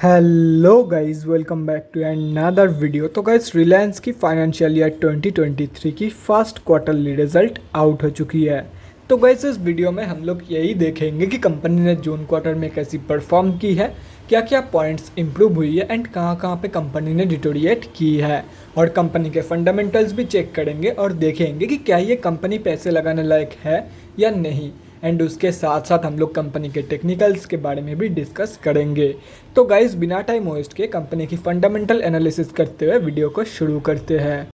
Hello guys, welcome back to another video. तो guys, Reliance की financial year 2023 की first quarterly result out हो चुकी है। तो गाइस, इस वीडियो में हम लोग यही देखेंगे कि कंपनी ने जून क्वार्टर में कैसी परफॉर्म की है, क्या क्या पॉइंट्स इंप्रूव हुई है एंड कहाँ कहाँ पे कंपनी ने डिटोरिएट की है, और कंपनी के फंडामेंटल्स भी चेक करेंगे और देखेंगे कि क्या ये कंपनी पैसे लगाने लायक है या नहीं। एंड उसके साथ साथ हम लोग कंपनी के टेक्निकल्स के बारे में भी डिस्कस करेंगे। तो गाइस, बिना टाइम वेस्ट के कंपनी की फंडामेंटल एनालिसिस करते हुए वीडियो को शुरू करते हैं।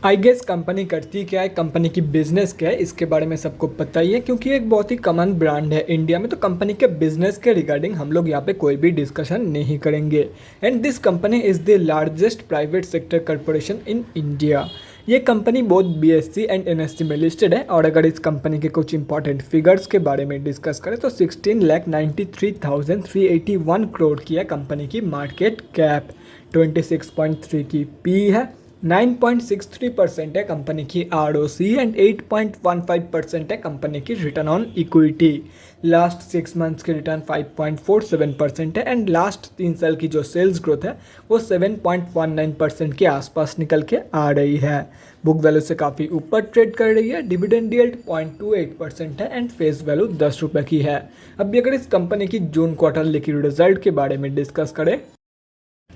आई गेस कंपनी करती क्या है, कंपनी की बिजनेस क्या है, इसके बारे में सबको पता ही है क्योंकि एक बहुत ही कॉमन ब्रांड है इंडिया में। तो कंपनी के बिजनेस के रिगार्डिंग हम लोग यहाँ पे कोई भी डिस्कशन नहीं करेंगे। And this company is the largest private sector corporation in India. ये कंपनी बहुत BSE एंड NSE में लिस्टेड है। और अगर इस कंपनी के कुछ इंपॉर्टेंट फिगर्स के बारे में डिस्कस करें तो 16,93,381 करोड़ की है कंपनी की मार्केट कैप, 26.3 की पी है, 9.63% है कंपनी की ROC एंड 8.15% है कंपनी की return on equity. Last 6 months की रिटर्न 5.47% है एंड लास्ट 3 साल की जो सेल्स ग्रोथ है वो 7.19% के आसपास निकल के आ रही है। बुक वैल्यू से काफ़ी ऊपर ट्रेड कर रही है। डिविडेंड यील्ड 0.28% है एंड फेस वैल्यू 10 रुपये की है। अभी अगर इस कंपनी की जून क्वार्टर की रिजल्ट के बारे में डिस्कस करें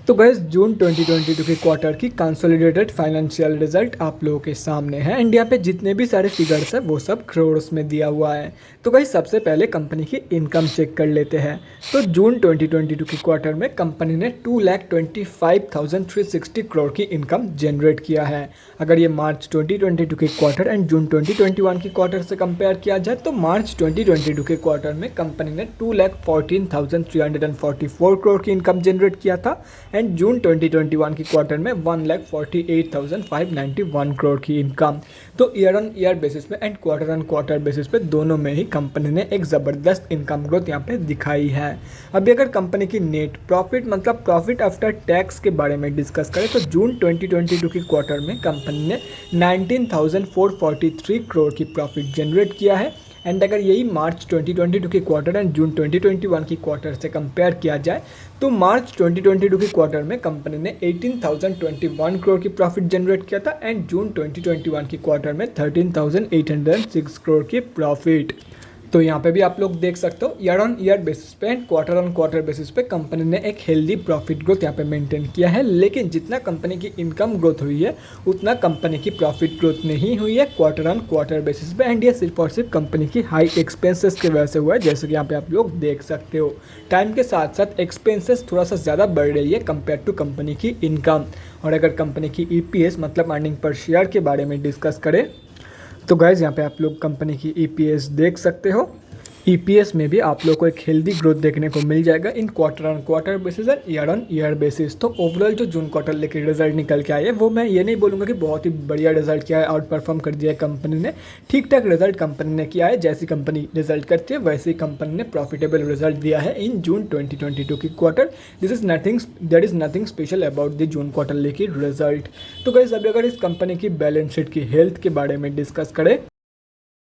तो गैस, जून 2022 के क्वार्टर की कंसोलिडेटेड फाइनेंशियल रिजल्ट आप लोगों के सामने है। इंडिया पे जितने भी सारे फिगर्स है वो सब करोड़्स में दिया हुआ है। तो गैस, सबसे पहले कंपनी की इनकम चेक कर लेते हैं। तो जून 2022 के क्वार्टर में कंपनी ने 2,25,360 करोड़ की इनकम जनरेट किया है। अगर ये मार्च 2022 के क्वार्टर एंड जून 2021 के क्वार्टर से कंपेयर किया जाए तो मार्च 2022 के क्वार्टर में कंपनी ने 2,14,344 करोड़ की इनकम जनरेट किया था एंड जून 2021 की क्वार्टर में 1,48,591 करोड़ की इनकम। तो ईयर ऑन ईयर बेसिस पे and quarter on quarter basis पे दोनों में ही कंपनी ने एक ज़बरदस्त इनकम ग्रोथ यहाँ पे दिखाई है। अभी अगर कंपनी की नेट प्रॉफिट मतलब प्रॉफिट आफ्टर टैक्स के बारे में डिस्कस करें तो जून 2022 की क्वार्टर में कंपनी ने 19,443 करोड़ की प्रॉफिट जनरेट किया है। एंड अगर यही मार्च 2022 के क्वार्टर एंड जून 2021 की क्वार्टर से कंपेयर किया जाए तो मार्च 2022 के क्वार्टर में कंपनी ने 18,021 करोड़ की प्रॉफिट जनरेट किया था एंड जून 2021 की क्वार्टर में 13,806 करोड़ की प्रॉफिट। तो यहाँ पे भी आप लोग देख सकते हो ईयर ऑन ईयर बेसिस पे and quarter on quarter basis पे कंपनी ने एक हेल्दी प्रॉफिट ग्रोथ यहाँ पे मेंटेन किया है। लेकिन जितना कंपनी की इनकम ग्रोथ हुई है उतना कंपनी की प्रॉफिट ग्रोथ नहीं हुई है क्वार्टर ऑन क्वार्टर बेसिस पे। एंड ये सिर्फ और सिर्फ कंपनी की हाई एक्सपेंसेस की वजह से हुआ है, जैसे कि यहाँ पे आप लोग देख सकते हो। टाइम के साथ साथ एक्सपेंसेस थोड़ा सा ज़्यादा बढ़ रही है कंपेयर टू कंपनी की इनकम। और अगर कंपनी की EPS मतलब अर्निंग पर शेयर के बारे में डिस्कस करें तो गाइज, यहाँ पे आप लोग कंपनी की EPS देख सकते हो। EPS में भी आप लोग को एक हेल्दी ग्रोथ देखने को मिल जाएगा इन क्वार्टर ऑन क्वार्टर बेसिस और ईयर ऑन ईयर बेसिस। तो ओवरऑल जो जून क्वार्टर लेके रिजल्ट निकल के आए हैं वो मैं ये नहीं बोलूँगा कि बहुत ही बढ़िया रिजल्ट किया है, आउट परफॉर्म कर दिया है कंपनी ने। ठीक ठाक रिजल्ट कंपनी ने किया है, जैसी कंपनी रिजल्ट करती है वैसे ही कंपनी ने प्रॉफिटेबल रिजल्ट दिया है इन जून 2022 की quarter. There is nothing special about the June quarter लेके रिजल्ट। तो गाइस, अभी अगर इस कंपनी की बैलेंस शीट की हेल्थ के बारे में डिस्कस करें,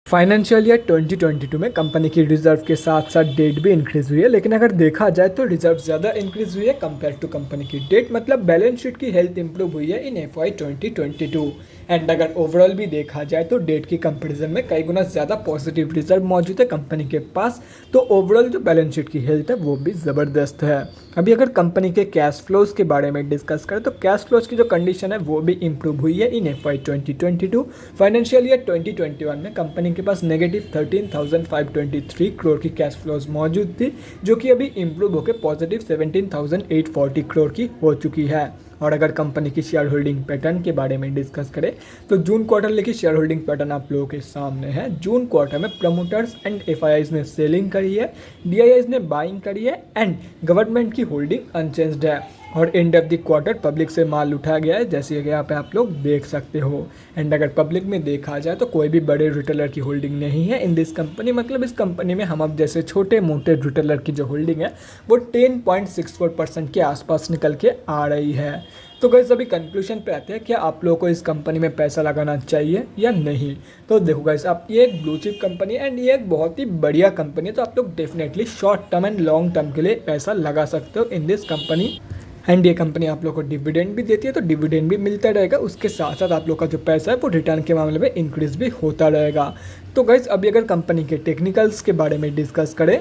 फाइनेंशियल ईयर 2022 में कंपनी की रिजर्व के साथ साथ डेट भी इंक्रीज हुई है। लेकिन अगर देखा जाए तो रिजर्व ज़्यादा इंक्रीज हुई है कंपेयर टू कंपनी की डेट, मतलब बैलेंस शीट की हेल्थ इंप्रूव हुई है इन FY 2022। एंड अगर ओवरऑल भी देखा जाए तो डेट की कंपैरिजन में कई गुना ज़्यादा पॉजिटिव रिजर्व मौजूद है कंपनी के पास। तो ओवरऑल जो बैलेंस शीट की हेल्थ है वो भी ज़बरदस्त है। अभी अगर कंपनी के कैश फ्लोज के बारे में डिस्कस करें तो कैश फ्लोज की जो कंडीशन है वो भी इंप्रूव हुई है इन FY 2022। फाइनेंशियल ईयर 2021 में कंपनी के पास नेगेटिव 13,523 करोड़ की कैश फ्लोज मौजूद थी, जो कि अभी इंप्रूव होकर पॉजिटिव 17,840 करोड़ की हो चुकी है। और अगर कंपनी की शेयर होल्डिंग पैटर्न के बारे में डिस्कस करें तो जून क्वार्टर की शेयर होल्डिंग पैटर्न आप लोगों के सामने है। जून क्वार्टर में प्रमोटर्स एंड FIIs ने सेलिंग करी है, DIIs ने बाइंग करी है एंड गवर्नमेंट की होल्डिंग अनचेंज्ड है। और end of the quarter public से माल उठाया गया है, जैसे यहाँ पे आप लोग देख सकते हो। एंड अगर पब्लिक में देखा जाए तो कोई भी बड़े रिटेलर की होल्डिंग नहीं है इन दिस कंपनी, मतलब इस कंपनी में हम अब जैसे छोटे मोटे रिटेलर की जो होल्डिंग है वो 10.64% के आसपास निकल के आ रही है। तो गाइस अभी कंक्लूजन पे आते हैं, क्या आप लोगों को इस कंपनी में पैसा लगाना चाहिए या नहीं। तो देखो गाइस, आप ये एक ब्लू चिप कंपनी है एंड ये एक बहुत ही बढ़िया कंपनी है, तो आप लोग definitely short term and long term के लिए पैसा लगा सकते हो इन दिस कंपनी। एंड ये कंपनी आप लोग को डिविडेंड भी देती है, तो डिविडेंड भी मिलता रहेगा, उसके साथ साथ आप लोग का जो पैसा है वो रिटर्न के मामले में इंक्रीज भी होता रहेगा। तो गाइस अभी अगर कंपनी के टेक्निकल्स के बारे में डिस्कस करें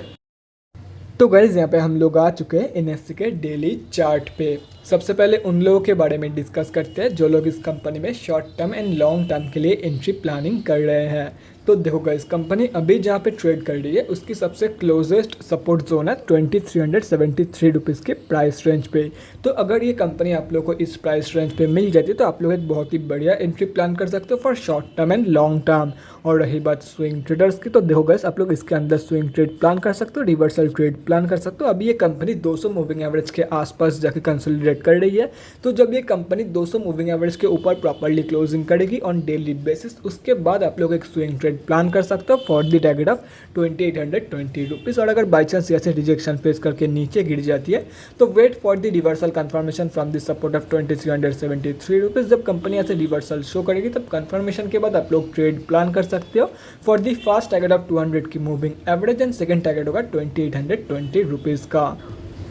तो गाइज यहाँ पे हम लोग आ चुके हैं एनएससी के डेली चार्ट पे। सबसे पहले उन लोगों के बारे में डिस्कस करते हैं जो लोग इस कंपनी में short term and long term के लिए एंट्री प्लानिंग कर रहे हैं। तो देखो गाइस, कंपनी अभी जहाँ पे ट्रेड कर रही है उसकी सबसे क्लोजेस्ट सपोर्ट जोन है 2373 रुपीज़ के प्राइस रेंज पे। तो अगर ये कंपनी आप लोग को इस प्राइस रेंज पे मिल जाती है तो आप लोग एक बहुत ही बढ़िया एंट्री प्लान कर सकते हो for short term and long term. और रही बात स्विंग ट्रेडर्स की, तो देखो गाइस, आप लोग इसके अंदर स्विंग ट्रेड प्लान कर सकते हो, रिवर्सल ट्रेड प्लान कर सकते हो। अभी ये कंपनी 200 मूविंग एवरेज के आसपास जाके कंसोलिडेट कर रही है, तो जब ये कंपनी 200 मूविंग एवरेज के ऊपर प्रॉपर्ली क्लोजिंग करेगी ऑन डेली बेसिस, उसके बाद आप लोग एक स्विंग ट्रेड प्लान कर सकते हो for the target of 2820 rupees. और अगर बाई चांस ऐसे रिजेक्शन फेस करके नीचे गिर जाती है तो wait for the reversal confirmation from the support of 2373 rupees. जब कंपनी ऐसे रिवर्सल शो करेगी तब कंफर्मेशन के बाद आप लोग ट्रेड प्लान कर सकते हो for the first target of 200 की moving average and second target होगा 2820 रुपीज़ का।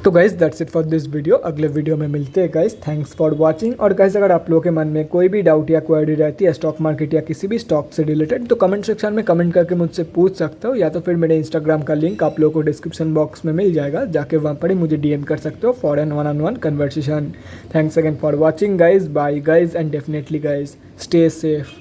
तो guys that's it for this video. अगले वीडियो में मिलते हैं गाइज। Thanks for watching. और गाइज अगर आप लोगों के मन में कोई भी डाउट या क्वेरी रहती है स्टॉक मार्केट या किसी भी स्टॉक से रिलेटेड तो कमेंट सेक्शन में कमेंट करके मुझसे पूछ सकते हो, या तो फिर मेरे इंस्टाग्राम का लिंक आप लोगों को डिस्क्रिप्शन बॉक्स में मिल जाएगा, जाके वहाँ पर ही मुझे डीएम कर सकते हो for an one on one conversation. Thanks again for watching guys. Bye guys and definitely guys stay safe.